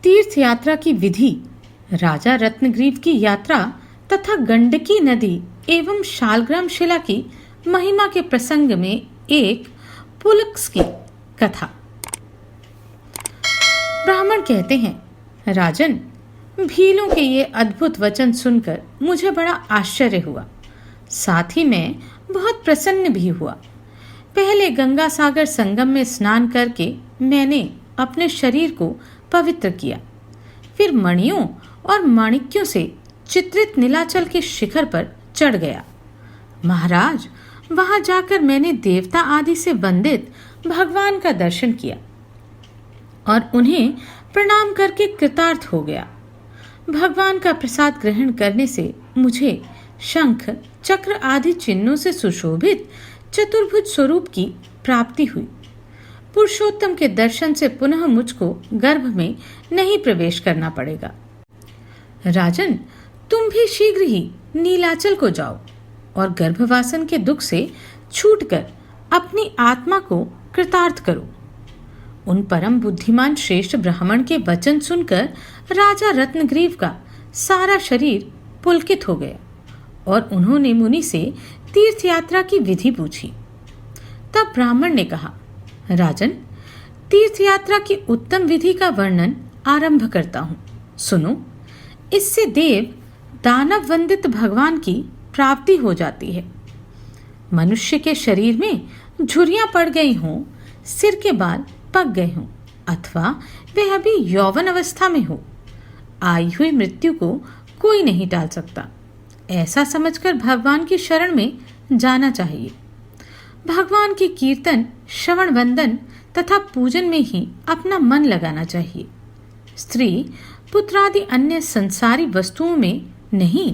तीर्थ यात्रा की विधि, राजा रत्नग्रीव की यात्रा तथा गंडकी नदी एवं शालग्राम शिला की महिमा के प्रसंग में एक पुलक्स की कथा। ब्राह्मण कहते हैं, राजन, भीलों के ये अद्भुत वचन सुनकर मुझे बड़ा आश्चर्य हुआ, साथ ही मैं बहुत प्रसन्न भी हुआ। पहले गंगा सागर संगम में स्नान करके मैंने अपने शरीर को पवित्र किया, फिर मणियों और माणिक्यों से चित्रित नीलाचल के शिखर पर चढ़ गया। महाराज, वहां जाकर मैंने देवता आदि से वंदित भगवान का दर्शन किया और उन्हें प्रणाम करके कृतार्थ हो गया। भगवान का प्रसाद ग्रहण करने से मुझे शंख, चक्र आदि चिन्हों से सुशोभित चतुर्भुज स्वरूप की प्राप्ति हुई। पुरुषोत्तम के दर्शन से पुनः मुझको गर्भ में नहीं प्रवेश करना पड़ेगा। राजन, तुम भी शीघ्र ही नीलाचल को जाओ और गर्भवासन के दुख से छूटकर अपनी आत्मा को कृतार्थ करो। उन परम बुद्धिमान श्रेष्ठ ब्राह्मण के वचन सुनकर राजा रत्नग्रीव का सारा शरीर पुलकित हो गया और उन्होंने मुनि से तीर्थ यात्रा की विधि पूछी। तब ब्राह्मण ने कहा, राजन, तीर्थ यात्रा की उत्तम विधि का वर्णन आरंभ करता हूँ, सुनो। इससे देव दानव वंदित भगवान की प्राप्ति हो जाती है। मनुष्य के शरीर में झुर्रियां पड़ गई हों, सिर के बाल पक गए हों अथवा वह अभी यौवन अवस्था में हो, आई हुई मृत्यु को कोई नहीं टाल सकता। ऐसा समझकर भगवान की शरण में जाना चाहिए। भगवान के कीर्तन, श्रवण, वंदन तथा पूजन में ही अपना मन लगाना चाहिए। स्त्री, पुत्रादि अन्य संसारी वस्तुओं में नहीं।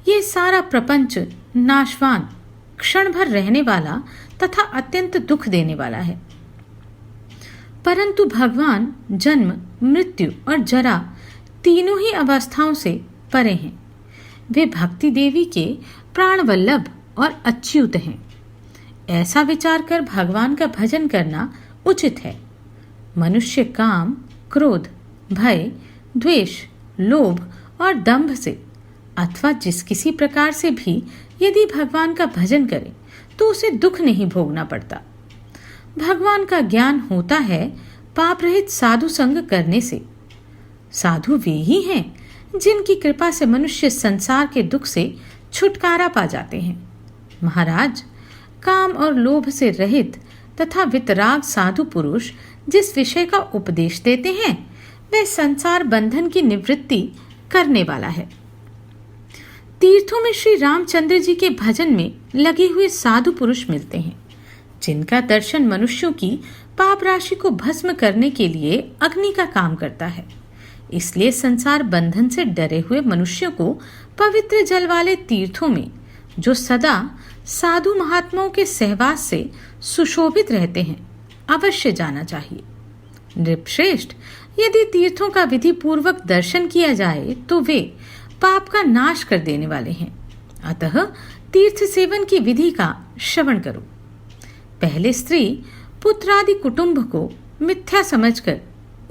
ये सारा प्रपंच नाशवान, क्षण भर रहने वाला तथा अत्यंत दुख देने वाला है। परंतु भगवान जन्म, मृत्यु और जरा तीनों ही अवस्थाओं से परे हैं। वे भक्ति देवी के प्राण वल्लभ और अच्युत हैं। ऐसा विचार कर भगवान का भजन करना उचित है। मनुष्य काम, क्रोध, भय, द्वेष, लोभ और दंभ से अथवा जिस किसी प्रकार से भी यदि भगवान का भजन करे तो उसे दुख नहीं भोगना पड़ता। भगवान का ज्ञान होता है पाप रहित साधु संग करने से। साधु वे ही हैं जिनकी कृपा से मनुष्य संसार के दुख से छुटकारा पा जाते हैं। महाराज, काम और लोभ से रहित तथा वितराग साधु पुरुष जिस विषय का उपदेश देते हैं वह संसार बंधन की निवृत्ति करने वाला है। तीर्थों में श्री रामचंद्र जी के भजन में लगे हुए साधु पुरुष मिलते हैं, जिनका दर्शन मनुष्यों की पाप राशि को भस्म करने के लिए अग्नि का काम करता है। इसलिए संसार बंधन से डरे हुए मनुष्यों को पवित्र जल वाले तीर्थों में, जो सदा साधु महात्माओं के सहवास से सुशोभित रहते हैं, अवश्य जाना चाहिए। नृपश्रेष्ठ, यदि तीर्थों का विधि पूर्वक दर्शन किया जाए तो वे पाप का नाश कर देने वाले हैं। अतः तीर्थ सेवन की विधि का श्रवण करो। पहले स्त्री पुत्रादि कुटुंब को मिथ्या समझकर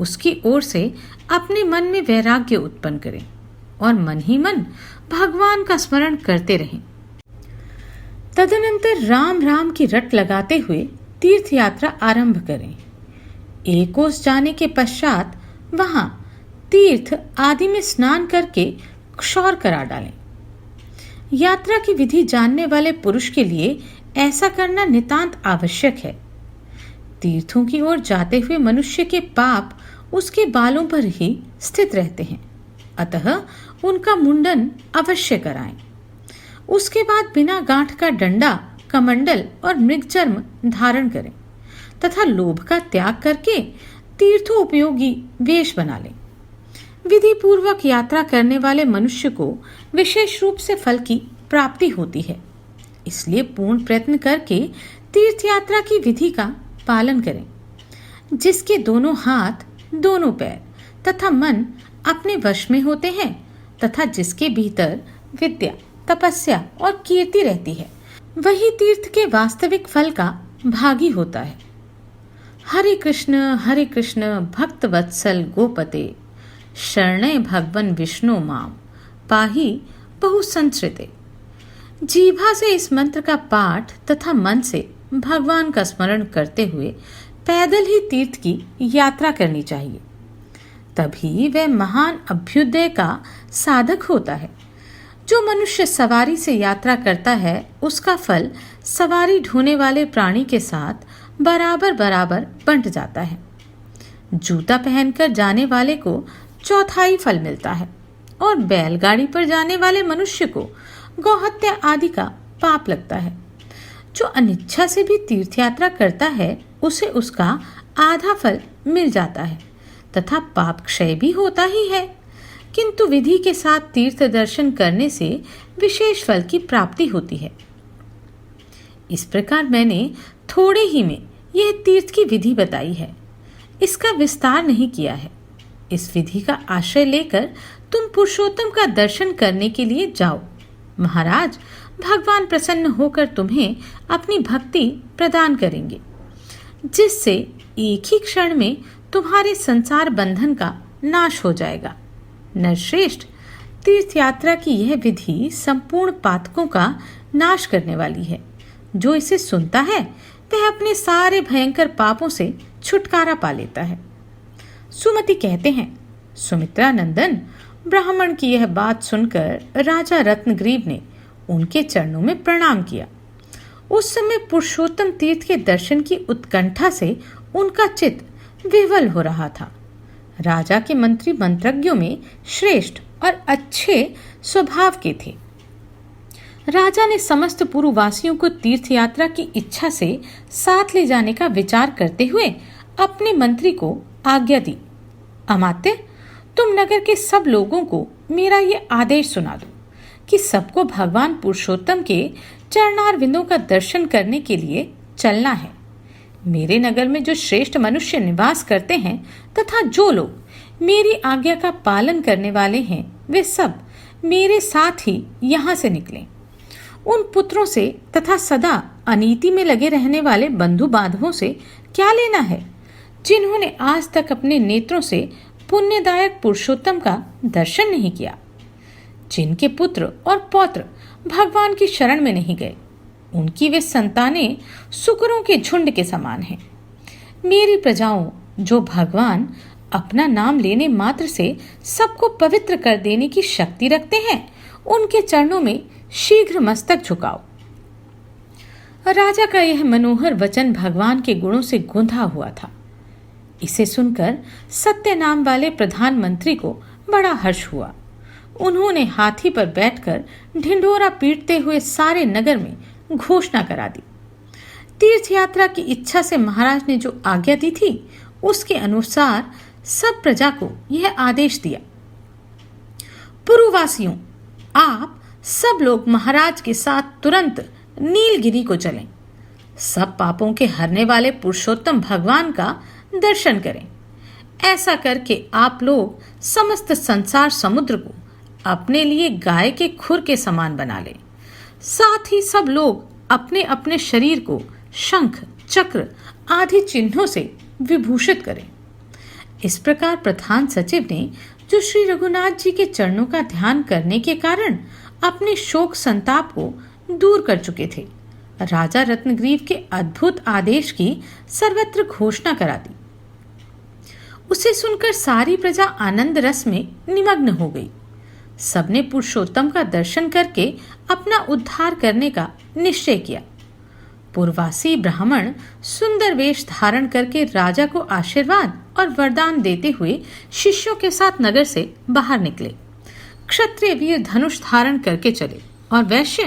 उसकी ओर से अपने मन में वैराग्य उत्पन्न करें और मन ही मन भगवान का स्मरण करते रहें। तदनंतर राम राम की रट लगाते हुए तीर्थ यात्रा आरंभ करें। एक कोस जाने के पश्चात वहां तीर्थ आदि में स्नान करके क्षौर करा डालें। यात्रा की विधि जानने वाले पुरुष के लिए ऐसा करना नितांत आवश्यक है। तीर्थों की ओर जाते हुए मनुष्य के पाप उसके बालों पर ही स्थित रहते हैं, अतः उनका मुंडन अवश्य कराएं। उसके बाद बिना गांठ का डंडा, कमंडल और मृगचर्म धारण करें तथा लोभ का त्याग करके तीर्थों उपयोगी वेश बना लें। विधि पूर्वक यात्रा करने वाले मनुष्य को विशेष रूप से फल की प्राप्ति होती है। इसलिए पूर्ण प्रयत्न करके तीर्थ यात्रा की विधि का पालन करें। जिसके दोनों हाथ, दोनों पैर तथा मन अपने वश में होते हैं तथा जिसके भीतर विद्या, तपस्या और कीर्ति रहती है, वही तीर्थ के वास्तविक फल का भागी होता है। हरे कृष्ण भक्त वत्सल गोपते, शरणे भगवन विष्णु माम पाहि बहु संसृते। जीभा से इस मंत्र का पाठ तथा मन से भगवान का स्मरण करते हुए पैदल ही तीर्थ की यात्रा करनी चाहिए, तभी वह महान अभ्युदय का साधक होता है। जो मनुष्य सवारी से यात्रा करता है उसका फल सवारी ढोने वाले प्राणी के साथ बराबर बराबर बंट जाता है। जूता पहनकर जाने वाले को चौथाई फल मिलता है और बैलगाड़ी पर जाने वाले मनुष्य को गौहत्या आदि का पाप लगता है। जो अनिच्छा से भी तीर्थ यात्रा करता है उसे उसका आधा फल मिल जाता है तथा पाप क्षय भी होता ही है, किंतु विधि के साथ तीर्थ दर्शन करने से विशेष फल की प्राप्ति होती है। इस प्रकार मैंने थोड़े ही में यह तीर्थ की विधि बताई है, इसका विस्तार नहीं किया है। इस विधि का आश्रय लेकर तुम पुरुषोत्तम का दर्शन करने के लिए जाओ। महाराज, भगवान प्रसन्न होकर तुम्हें अपनी भक्ति प्रदान करेंगे, जिससे एक ही क्षण में तुम्हारे संसार बंधन का नाश हो जाएगा। नरश्रेष्ठ, तीर्थ यात्रा की यह विधि संपूर्ण पातकों का नाश करने वाली है। जो इसे सुनता है वह अपने सारे भयंकर पापों से छुटकारा पा लेता है। सुमति कहते हैं, सुमित्रा नंदन, ब्राह्मण की यह बात सुनकर राजा रत्नग्रीव ने उनके चरणों में प्रणाम किया। उस समय पुरुषोत्तम तीर्थ के दर्शन की उत्कंठा से उनका चित्त विह्वल हो रहा था। राजा के मंत्री मंत्रज्ञों में श्रेष्ठ और अच्छे स्वभाव के थे। राजा ने समस्त पुरवासियों को तीर्थ यात्रा की इच्छा से साथ ले जाने का विचार करते हुए अपने मंत्री को आज्ञा दी, अमात्य, तुम नगर के सब लोगों को मेरा ये आदेश सुना दो कि सबको भगवान पुरुषोत्तम के चरणारविंदों का दर्शन करने के लिए चलना है। मेरे नगर में जो श्रेष्ठ मनुष्य निवास करते हैं तथा जो लोग मेरी आज्ञा का पालन करने वाले हैं, वे सब मेरे साथ ही यहाँ से निकलें। उन पुत्रों से तथा सदा अनीति में लगे रहने वाले बंधु बांधवों से क्या लेना है, जिन्होंने आज तक अपने नेत्रों से पुण्यदायक पुरुषोत्तम का दर्शन नहीं किया, जिनके पुत्र और पौत्र भगवान की शरण में नहीं गए, उनकी वे संतानें सुकरों के झुंड के समान हैं। मेरी प्रजाओं, जो भगवान अपना नाम लेने मात्र से सबको पवित्र कर देने की शक्ति रखते हैं, उनके चरणों में शीघ्र मस्तक झुकाओ। राजा का यह मनोहर वचन भगवान के गुणों से गुंथा हुआ था। इसे सुनकर सत्य नाम वाले प्रधानमंत्री को बड़ा हर्ष हुआ। उन्होंने हाथी पर बैठकर ढिंढोरा पीटते हुए सारे नगर में घोषणा करा दी। तीर्थ यात्रा की इच्छा से महाराज ने जो आज्ञा दी थी, उसके अनुसार सब प्रजा को यह आदेश दिया, पुरुवासियों, आप सब लोग महाराज के साथ तुरंत नीलगिरी को चलें। सब पापों के हरने वाले पुरुषोत्तम भगवान का दर्शन करें। ऐसा करके आप लोग समस्त संसार समुद्र को अपने लिए गाय के खुर के समान बना लें। साथ ही सब लोग अपने अपने शरीर को शंख, चक्र आदि चिन्हों से विभूषित करें। इस प्रकार प्रधान सचिव ने, जो श्री रघुनाथ जी के चरणों का ध्यान करने के कारण अपने शोक संताप को दूर कर चुके थे, राजा रत्नग्रीव के अद्भुत आदेश की सर्वत्र घोषणा करा दी। उसे सुनकर सारी प्रजा आनंद रस में निमग्न हो गई। सबने पुरुषोत्तम का दर्शन करके अपना उद्धार करने का निश्चय किया। पूर्ववासी ब्राह्मण सुंदर वेश धारण करके राजा को आशीर्वाद और वरदान देते हुए शिष्यों के साथ नगर से बाहर निकले। क्षत्रिय वीर धनुष धारण करके चले और वैश्य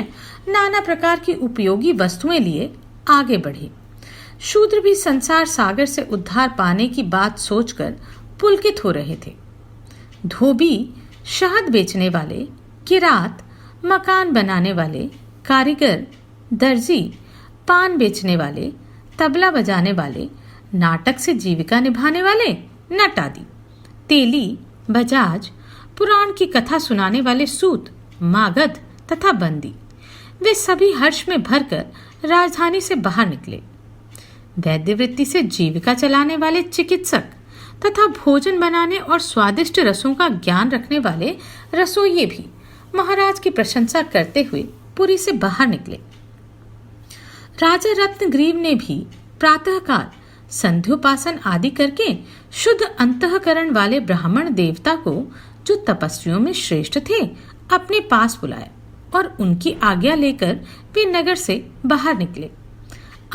नाना प्रकार की उपयोगी वस्तुएं लिए आगे बढ़े। शूद्र भी संसार सागर से उद्धार पाने की बात सोचकर पुलकित हो रहे थे। धोबी, शहद बेचने वाले, किरात, मकान बनाने वाले, कारीगर, दर्जी, पान बेचने वाले, तबला बजाने वाले, नाटक से जीविका निभाने वाले, नट आदि, तेली, बजाज, पुराण की कथा सुनाने वाले सूत, मागध तथा बंदी, वे सभी हर्ष में भरकर राजधानी से बाहर निकले। वैद्य वृत्ति से जीविका चलाने वाले चिकित्सक तथा भोजन बनाने और स्वादिष्ट रसों का ज्ञान रखने वाले रसोइये भी महाराज की प्रशंसा करते हुए पुरी से बाहर निकले। राजा रत्नग्रीव ने भी प्रातःकाल संध्योपासन आदि करके शुद्ध अंतःकरण वाले ब्राह्मण देवता को, जो तपस्वियों में श्रेष्ठ थे, अपने पास बुलाया और उनकी आज्ञा लेकर वे नगर से बाहर निकले।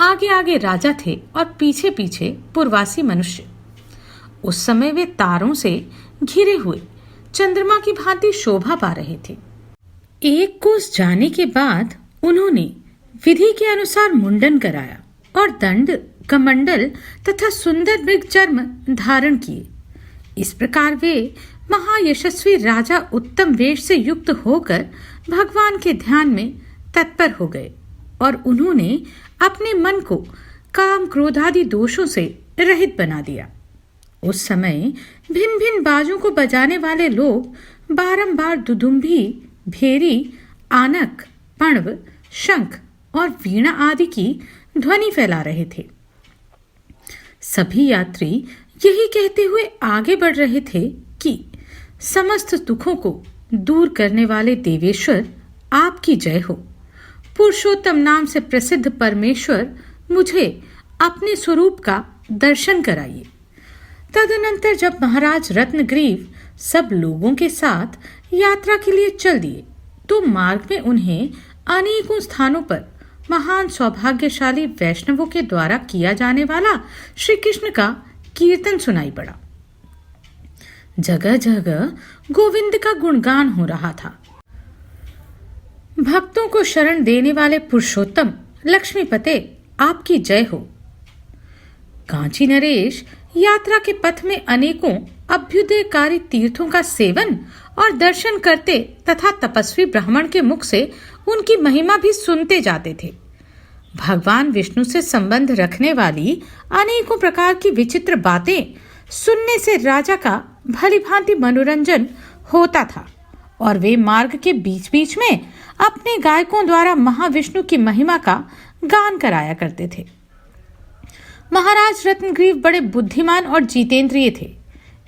आगे आगे राजा थे और पीछे पीछे पुरवासी मनुष्य। उस समय वे तारों से घिरे हुए चंद्रमा की भांति शोभा पा रहे थे। एक कोस जाने के बाद उन्होंने विधि के अनुसार मुंडन कराया और दंड, कमंडल तथा सुंदर मृग चर्म धारण किए। इस प्रकार वे महायशस्वी राजा उत्तम वेश से युक्त होकर भगवान के ध्यान में तत्पर हो गए और उन्होंने अपने मन को काम, क्रोध आदि दोषों से रहित बना दिया। उस समय भिन्न भिन्न बाजों को बजाने वाले लोग बारंबार दुदुम्भी, भेरी, आनक, पणव, शंख और वीणा आदि की ध्वनि फैला रहे थे। सभी यात्री यही कहते हुए आगे बढ़ रहे थे कि समस्त दुखों को दूर करने वाले देवेश्वर, आपकी जय हो। पुरुषोत्तम नाम से प्रसिद्ध परमेश्वर, मुझे अपने स्वरूप का दर्शन कराइए। तदनंतर जब महाराज रत्नग्रीव सब लोगों के साथ यात्रा के लिए चल दिए तो मार्ग में उन्हें अनेकों स्थानों पर महान सौभाग्यशाली वैष्णवों के द्वारा किया जाने वाला श्री कृष्ण का कीर्तन सुनाई पड़ा। जगह जगह गोविंद का गुणगान हो रहा था। भक्तों को शरण देने वाले पुरुषोत्तम लक्ष्मीपते, आपकी जय हो। कांची नरेश यात्रा के पथ में अनेकों अभ्युदयकारी तीर्थों का सेवन और दर्शन करते तथा तपस्वी ब्राह्मण के मुख से उनकी महिमा भी सुनते जाते थे। भगवान विष्णु से संबंध रखने वाली अनेकों प्रकार की विचित्र बातें सुनने से राजा का भलीभांति मनोरंजन होता था और वे मार्ग के बीच बीच में अपने गायकों द्वारा महाविष्णु की महिमा का गान कराया करते थे। महाराज रत्नग्रीव बड़े बुद्धिमान और जितेंद्रिय थे।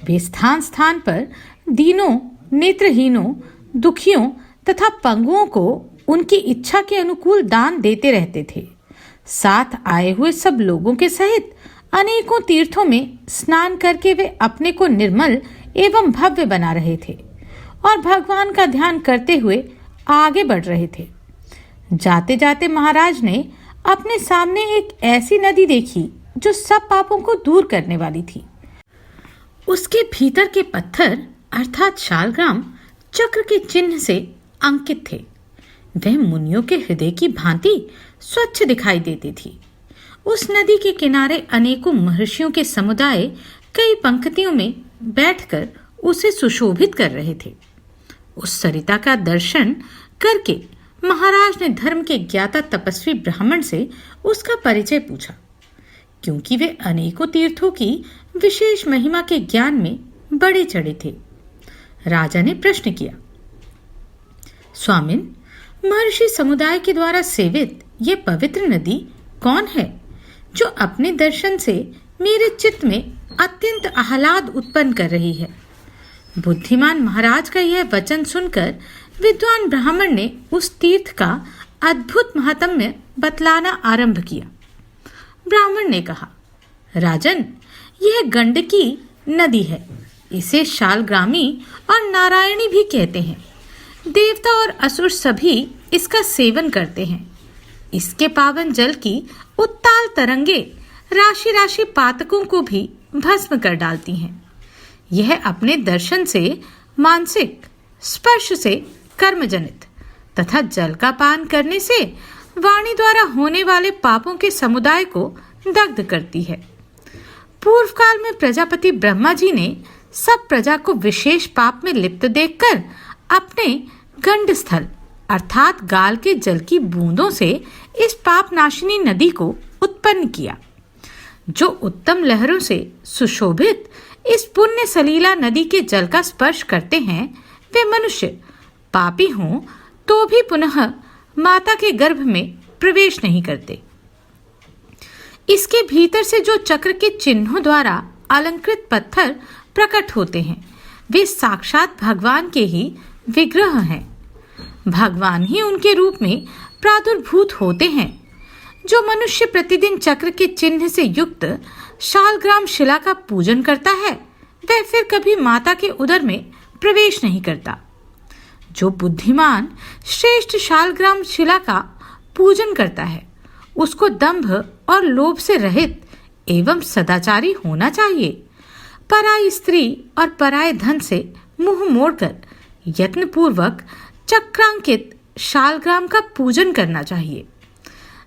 वे स्थान स्थान पर दीनों, नेत्रहीनों, दुखियों तथा पंगुओं को उनकी इच्छा के अनुकूल दान देते रहते थे। साथ आए हुए सब लोगों के सहित अनेकों तीर्थों में स्नान करके वे अपने को निर्मल एवं भव्य बना रहे थे और भगवान का ध्यान करते हुए आगे बढ़ रहे थे। जाते जाते महाराज ने अपने सामने एक ऐसी नदी देखी जो सब पापों को दूर करने वाली थी। उसके भीतर के पत्थर अर्थात शालग्राम चक्र के चिन्ह से अंकित थे। वह मुनियों के हृदय की भांति स्वच्छ दिखाई देती थी। उस नदी के किनारे अनेकों महर्षियों के समुदाय कई पंक्तियों में बैठकर उसे सुशोभित कर रहे थे। उस सरिता का दर्शन करके महाराज ने धर्म के ज्ञाता तपस्वी ब्राह्मण से उसका परिचय पूछा, क्योंकि वे अनेकों तीर्थों की विशेष महिमा के ज्ञान में बड़े चढ़े थे। राजा ने प्रश्न किया, स्वामिन, महर्षि समुदाय के द्वारा सेवित ये पवित्र नदी कौन है जो अपने दर्शन से मेरे चित्त में अत्यंत आह्लाद उत्पन्न कर रही है? बुद्धिमान महाराज का यह वचन सुनकर विद्वान ब्राह्मण ने उस तीर्थ का अद्भुत महात्म्य बतलाना आरंभ किया। ब्राह्मण ने कहा, राजन, यह गंडकी नदी है। इसे शालग्रामी और नारायणी भी कहते हैं। देवता और असुर सभी इसका सेवन करते हैं। इसके पावन जल की उत्ताल तरंगे राशि राशि पातकों को भी भस्म कर डालती हैं। यह अपने दर्शन से मानसिक, स्पर्श से कर्मजनित तथा जल का पान करने से वाणी द्वारा होने वाले पापों के समुदाय को दग्ध करती है। पूर्व काल में प्रजापति ब्रह्मा जी ने सब प्रजा को विशेष पाप में लिप्त देखकर अपने गंड स्थल अर्थात गाल के जल की बूंदों से इस पाप नाशिनी नदी को उत्पन्न किया। जो उत्तम लहरों से सुशोभित इस पुण्य सलीला नदी के जल का स्पर्श करते हैं, वे मनुष्य पापी हों तो भी पुनः माता के गर्भ में प्रवेश नहीं करते। इसके भीतर से जो चक्र के चिन्हों द्वारा अलंकृत पत्थर प्रकट होते हैं, वे साक्षात भगवान के ही विग्रह हैं। भगवान ही उनके रूप में प्रादुर्भूत होते हैं। जो मनुष्य प्रतिदिन चक्र के चिन्ह से युक्त शालग्राम शिला का पूजन करता है, वह फिर कभी माता के उदर में प्रवेश नहीं करता। जो बुद्धिमान श्रेष्ठ शालग्राम शिला का पूजन करता है, उसको दंभ और लोभ से रहित एवं सदाचारी होना चाहिए। पराई स्त्री और पराये धन से मुंह मोड़कर यत्नपूर्वक चक्रांकित शालग्राम का पूजन करना चाहिए।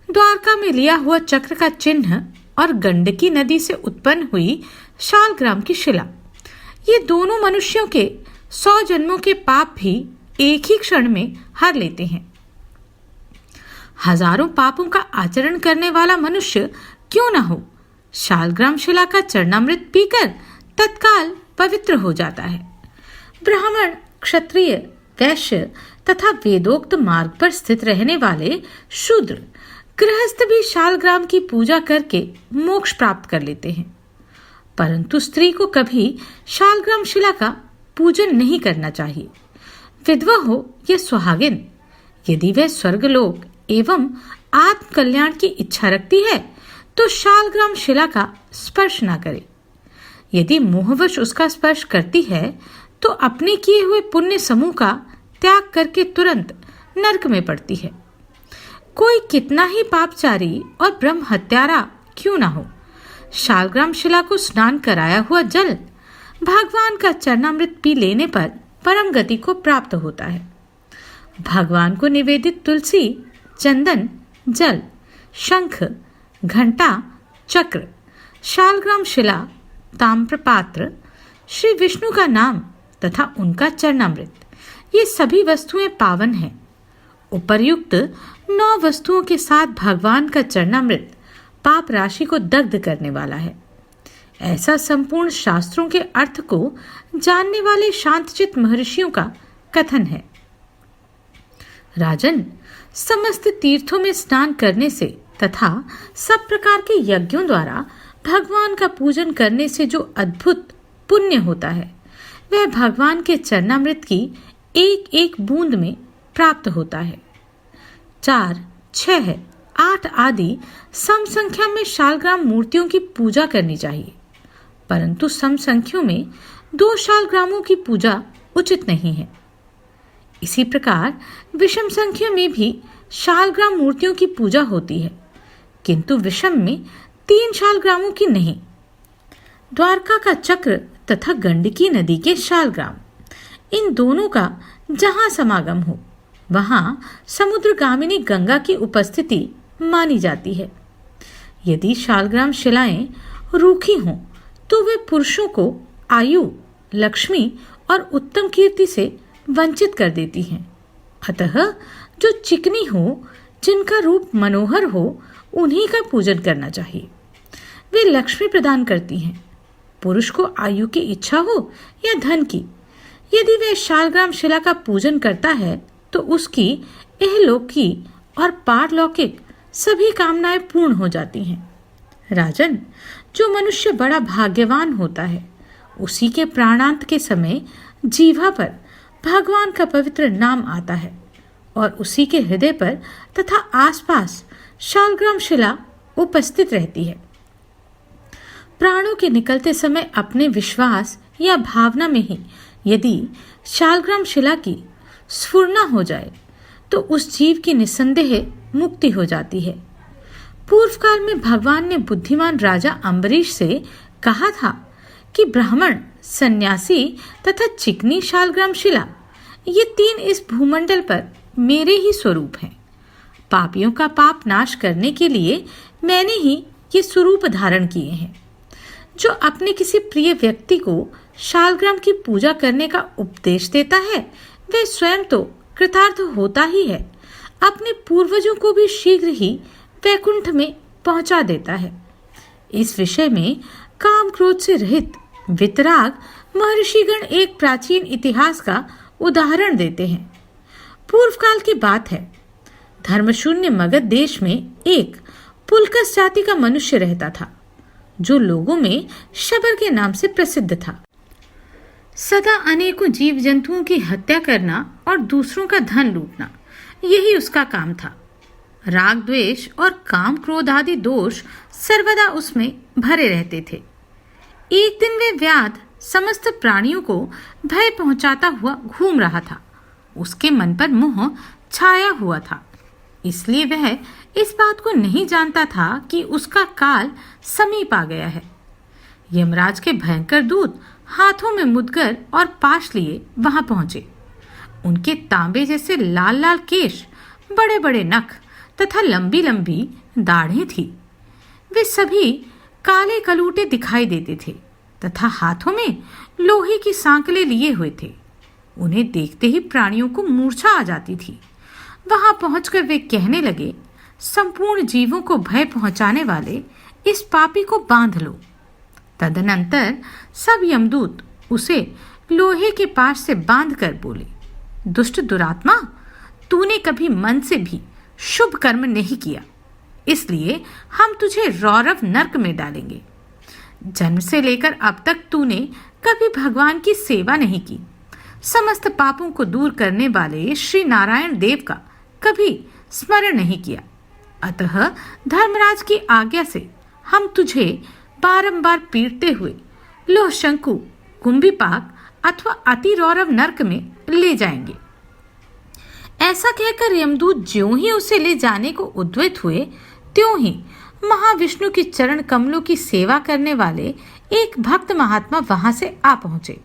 द्वारका में लिया हुआ चक्र का चिन्ह और गंडकी नदी से उत्पन्न हुई शालग्राम की शिला, ये दोनों मनुष्यों के 100 जन्मों के पाप भी एक ही क्षण में हर लेते हैं। हजारों पापों का आचरण करने वाला मनुष्य क्यों न हो, शालग्राम शिला का चरणामृत पीकर तत्काल पवित्र हो जाता है। ब्राह्मण, क्षत्रिय, वैश्य तथा वेदोक्त मार्ग पर स्थित रहने वाले शूद्र, गृहस्थ भी शालग्राम की पूजा करके मोक्ष प्राप्त कर लेते हैं। परंतु स्त्री को कभी शालग्राम शिला का पूजन नहीं करना चाहिए। विधवा हो या सुहागिन, यदि वह स्वर्गलोक एवं आत्म कल्याण की इच्छा रखती है तो शालग्राम शिला का स्पर्श न करे। यदि मोहवश उसका स्पर्श करती है तो अपने किए हुए पुण्य समूह का त्याग करके तुरंत नरक में पड़ती है। कोई कितना ही पापचारी और ब्रह्म हत्यारा क्यों ना हो, शालग्राम शिला को स्नान कराया हुआ जल भगवान का चरणामृत पी लेने पर परम गति को प्राप्त होता है। भगवान को निवेदित तुलसी, चंदन, जल, शंख, घंटा, चक्र, शालग्राम शिला, ताम्रपात्र, श्री विष्णु का नाम तथा उनका चरणामृत, ये सभी वस्तुएं पावन हैं। उपर्युक्त 9 वस्तुओं के साथ भगवान का चरणामृत पाप राशि को दग्ध करने वाला है। ऐसा संपूर्ण शास्त्रों के अर्थ को जानने वाले शांतचित्त महर्षियों का कथन है। राजन, समस्त तीर्थों में स्नान करने से तथा सब प्रकार के यज्ञों द्वारा भगवान का पूजन करने से जो अद्भुत पुण्य होता है, वह भगवान के चरणामृत की एक एक बूंद में प्राप्त होता है। 4, 6, 8 आदि सम संख्या में शालग्राम मूर्तियों की पूजा करनी चाहिए, परंतु सम संख्यों में 2 शालग्रामों की पूजा उचित नहीं है। इसी प्रकार विषम संख्या में भी शालग्राम मूर्तियों की पूजा होती है, किंतु विषम में 3 शालग्रामों की नहीं। द्वारका का चक्र तथा गंडकी नदी के शालग्राम, इन दोनों का जहां समागम हो वहां समुद्रगामिनी गंगा की उपस्थिति मानी जाती है। यदि शालग्राम शिलाएं रूखी हों तो वे पुरुषों को आयु, लक्ष्मी और उत्तम कीर्ति से वंचित कर देती हैं। अतः जो चिकनी हो, जिनका रूप मनोहर हो, उन्हीं का पूजन करना चाहिए। वे लक्ष्मी प्रदान करती हैं। पुरुष को आयु की इच्छा हो या धन की, यदि वह शालग्राम शिला का पूजन करता है तो उसकी इहलौकी और पारलौकिक सभी कामनाएं पूर्ण हो जाती हैं। राजन, जो मनुष्य बड़ा भाग्यवान होता है, उसी के प्राणांत के समय जीवा पर भगवान का पवित्र नाम आता है और उसी के हृदय पर तथा आसपास शालग्राम शिला उपस्थित रहती है। प्राणों के निकलते समय अपने विश्वास या भावना में ही यदि शालग्राम शिला की स्फुरना हो जाए तो उस जीव की निस्संदेह मुक्ति हो जाती है। पूर्व काल में भगवान ने बुद्धिमान राजा अम्बरीश से कहा था कि ब्राह्मण, सन्यासी तथा चिकनी शालग्राम शिला, ये 3 इस भूमंडल पर मेरे ही स्वरूप हैं। पापियों का पाप नाश करने के लिए मैंने ही ये स्वरूप धारण किए हैं। जो अपने किसी प्रिय व्यक्ति को शालग्राम की पूजा करने का उपदेश देता है, वह स्वयं तो कृतार्थ होता ही है, अपने पूर्वजों को भी शीघ्र ही वैकुंठ में पहुंचा देता है। इस विषय में काम क्रोध से रहित वितराग महर्षिगण एक प्राचीन इतिहास का उदाहरण देते हैं। पूर्व काल की बात है। धर्मशून्य मगध देश में एक पुलकस जाति का मनुष्य रहता था, जो लोगों में शबर के नाम से प्रसिद्ध था। सदा अनेकों जीव जंतुओं की हत्या करना और दूसरों का धन लूटना, यही उसका काम था। राग द्वेष और काम क्रोध आदि दोष सर्वदा उसमें भरे रहते थे। एक दिन वे व्याध समस्त प्राणियों को भय पहुंचाता हुआ घूम रहा था। उसके मन पर मोह छाया हुआ था, इसलिए वह इस बात को नहीं जानता था कि उसका काल समीप आ गया है। यमराज के भयंकर दूत हाथों में मुदगर और पाश लिए वहां पहुंचे। उनके तांबे जैसे लाल लाल केश, बड़े बड़े नख तथा लंबी लंबी दाढ़ें थी। वे सभी काले कलूटे दिखाई देते थे तथा हाथों में लोहे की सांकलें लिए हुए थे। उन्हें देखते ही प्राणियों को मूर्छा आ जाती थी। वहां पहुंचकर वे कहने लगे, संपूर्ण जीवों को भय पहुंचाने वाले इस पापी को बांध लो। तदनंतर सब यमदूत उसे लोहे के पाश से बांध कर बोले, दुष्ट दुरात्मा, तूने कभी मन से भी शुभ कर्म नहीं किया, इसलिए हम तुझे रौरव नरक में डालेंगे। जन्म से लेकर अब तक तूने कभी भगवान की सेवा नहीं की। समस्त पापों को दूर करने वाले श्री नारायण देव का कभी स्मरण नहीं किया। अतः धर्मराज की आज्ञा से हम तुझे बारंबार पीटते हुए लोह शंकु, कुंभीपाक अथवा अति रौरव नरक में ले जाएंगे। ऐसा कहकर यमदूत ज्यों ही उसे ले जाने को उद्यत हुए, त्यों ही महाविष्णु की चरण कमलों की सेवा करने वाले एक भक्त महात्मा वहां से आ पहुंचे।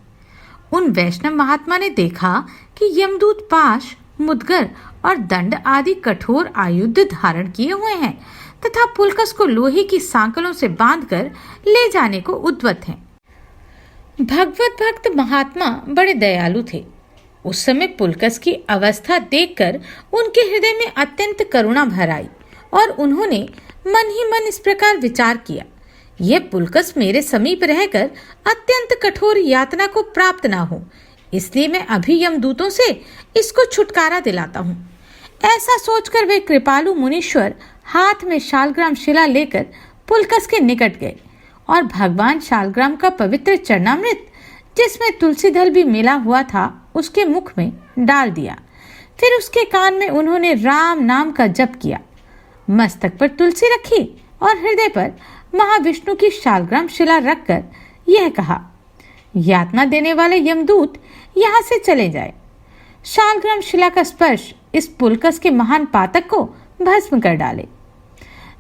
उन वैष्णव महात्मा ने देखा कि यमदूत पाश, मुदगर और दंड आदि कठोर आयुध धारण किए हुए हैं तथा पुलकस को लोहे की सांकलों से बांधकर ले जाने को उद्यत हैं। भगवत भक्त महात्मा बड़े दयालु थे। उस समय पुलकस की अवस्था देखकर उनके हृदय में अत्यंत करुणा भर आई और उन्होंने मन ही मन इस प्रकार विचार किया, यह पुलकस मेरे समीप रहकर अत्यंत कठोर यातना को प्राप्त ना हो, इसलिए मैं अभी यमदूतों से इसको छुटकारा दिलाता हूँ। ऐसा सोचकर वे कृपालु मुनीश्वर हाथ में शालग्राम शिला लेकर पुलकस के निकट गए और भगवान शालग्राम का पवित्र चरणामृत, जिसमें तुलसी दल भी मिला हुआ था, उसके मुख में डाल दिया। फिर उसके कान में उन्होंने राम नाम का जप किया, मस्तक पर तुलसी रखी और हृदय पर महाविष्णु की शालग्राम शिला रखकर यह कहा, यातना देने वाले यमदूत यहाँ से चले जाए। शालग्राम शिला का स्पर्श इस पुलकस के महान पातक को भस्म कर डाले।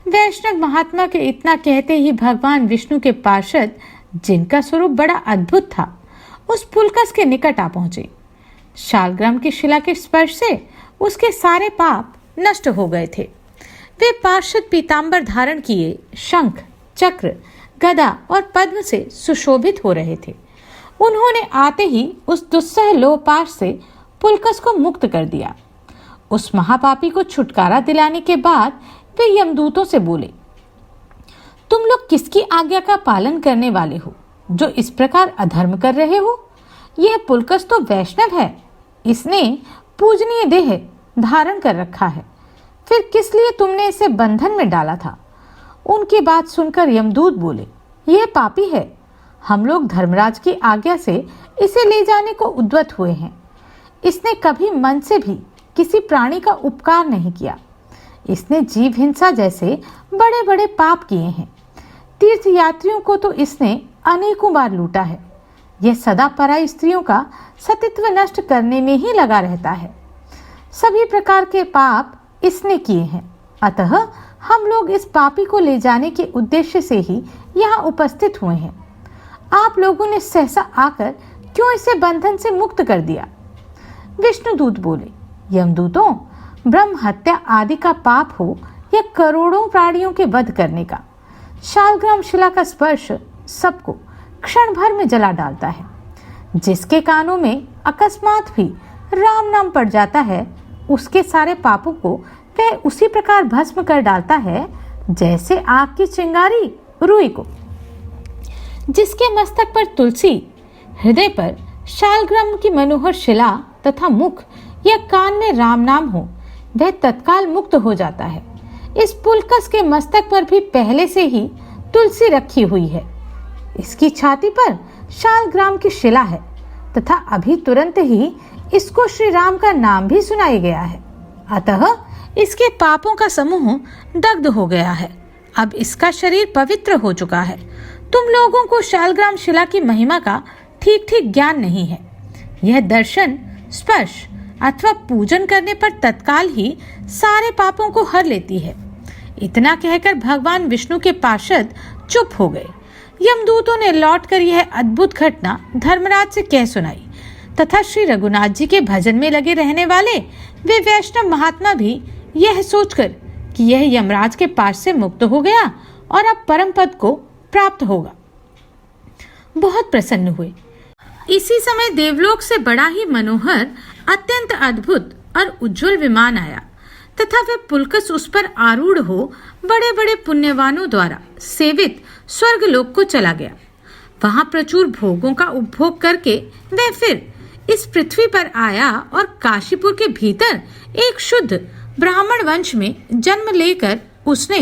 वैष्णव महात्मा के इतना कहते ही भगवान विष्णु के पार्षद, जिनका स्वरूप बड़ा अद्भुत था, उस पुलकस के निकट आ पहुंचे। शालग्राम की शिला के स्पर्श से उसके सारे पाप नष्ट हो गए थे। वे पार्षद पीतांबर धारण किए शंख, चक्र, गदा और पद्म से सुशोभित हो रहे थे। उन्होंने आते ही उस दुस्सह लोहपाश से पुलकस को मुक्त कर दिया। उस महापापी को छुटकारा दिलाने के बाद वे यमदूतों से बोले, तुम लोग किसकी आज्ञा का पालन करने वाले हो जो इस प्रकार अधर्म कर रहे हो? यह पुलकस तो वैष्णव है, इसने पूजनीय देह धारण कर रखा है, फिर किस लिए तुमने इसे बंधन में डाला था? उनकी बात सुनकर यमदूत बोले, यह पापी है, हम लोग धर्मराज की आज्ञा से इसे ले जाने को उद्यत हुए हैं। इसने कभी मन से भी किसी प्राणी का उपकार नहीं किया। इसने जीव हिंसा जैसे बड़े बड़े पाप किए हैं। तीर्थ यात्रियों को तो इसने अनेकों बार लूटा है। यह सदा पराई स्त्रियों का सतीत्व नष्ट करने में ही लगा रहता है। सभी प्रकार के पाप इसने किए हैं। अतः हम लोग इस पापी को ले जाने के उद्देश्य से ही यहाँ उपस्थित हुए हैं। आप लोगों ने सहसा आकर क्यों इसे बंधन से मुक्त कर दिया? विष्णुदूत बोले, यमदूतों, ब्रह्म हत्या आदि का पाप हो या करोड़ों प्राणियों के वध करने का, शालग्राम शिला का स्पर्श सबको क्षण भर में जला डालता है। जिसके कानों में अकस्मात भी राम नाम पड़ जाता है, उसके सारे पापों को वह उसी प्रकार भस्म कर डालता है जैसे आग की चिंगारी रुई को। जिसके मस्तक पर तुलसी, हृदय पर शालग्राम की मनोहर शिला तथा मुख या कान में राम नाम हो, वह तत्काल मुक्त हो जाता है। इस पुलकस के मस्तक पर भी पहले से ही तुलसी रखी हुई है। इसकी छाती पर शालग्राम की शिला है तथा अभी तुरंत ही इसको श्री राम का नाम भी सुनाया गया है। अतः इसके पापों का समूह दग्ध हो गया है। अब इसका शरीर पवित्र हो चुका है। तुम लोगों को शालग्राम शिला की महिमा का ठीक ठीक ज्ञान नहीं है। यह दर्शन, स्पर्श अथवा पूजन करने पर तत्काल ही सारे पापों को हर लेती है। इतना कहकर भगवान विष्णु के पार्षद चुप हो गए। यमदूतों ने लौटकर यह अद्भुत घटना धर्मराज से कह सुनाई तथा श्री रघुनाथ जी के भजन में लगे रहने वाले वे वैष्णव महात्मा भी यह सोचकर कि यह यमराज के पास से मुक्त हो गया और अब परम पद को प्राप्त होगा, बहुत प्रसन्न हुए। इसी समय देवलोक से बड़ा ही मनोहर, अत्यंत अद्भुत और उज्जवल विमान आया तथा वह पुलकस उस पर आरूढ़ हो बड़े बड़े पुण्यवानों द्वारा सेवित स्वर्गलोक को चला गया। वहां प्रचुर भोगों का उपभोग करके वह फिर इस पृथ्वी पर आया और काशीपुर के भीतर एक शुद्ध ब्राह्मण वंश में जन्म लेकर उसने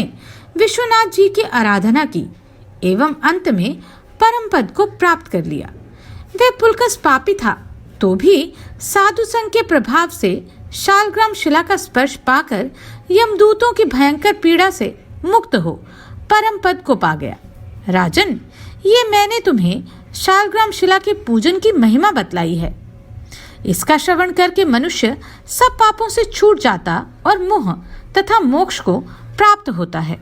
विश्वनाथ जी की आराधना की एवं अंत में परम पद को प्राप्त कर लिया। वह पुलकस पापी था तो भी साधु संघ के प्रभाव से शालग्राम शिला का स्पर्श पाकर यमदूतों की भयंकर पीड़ा से मुक्त हो परम पद को पा गया। राजन, ये मैंने तुम्हें शालग्राम शिला के पूजन की महिमा बतलाई है। इसका श्रवण करके मनुष्य सब पापों से छूट जाता और मोह तथा मोक्ष को प्राप्त होता है।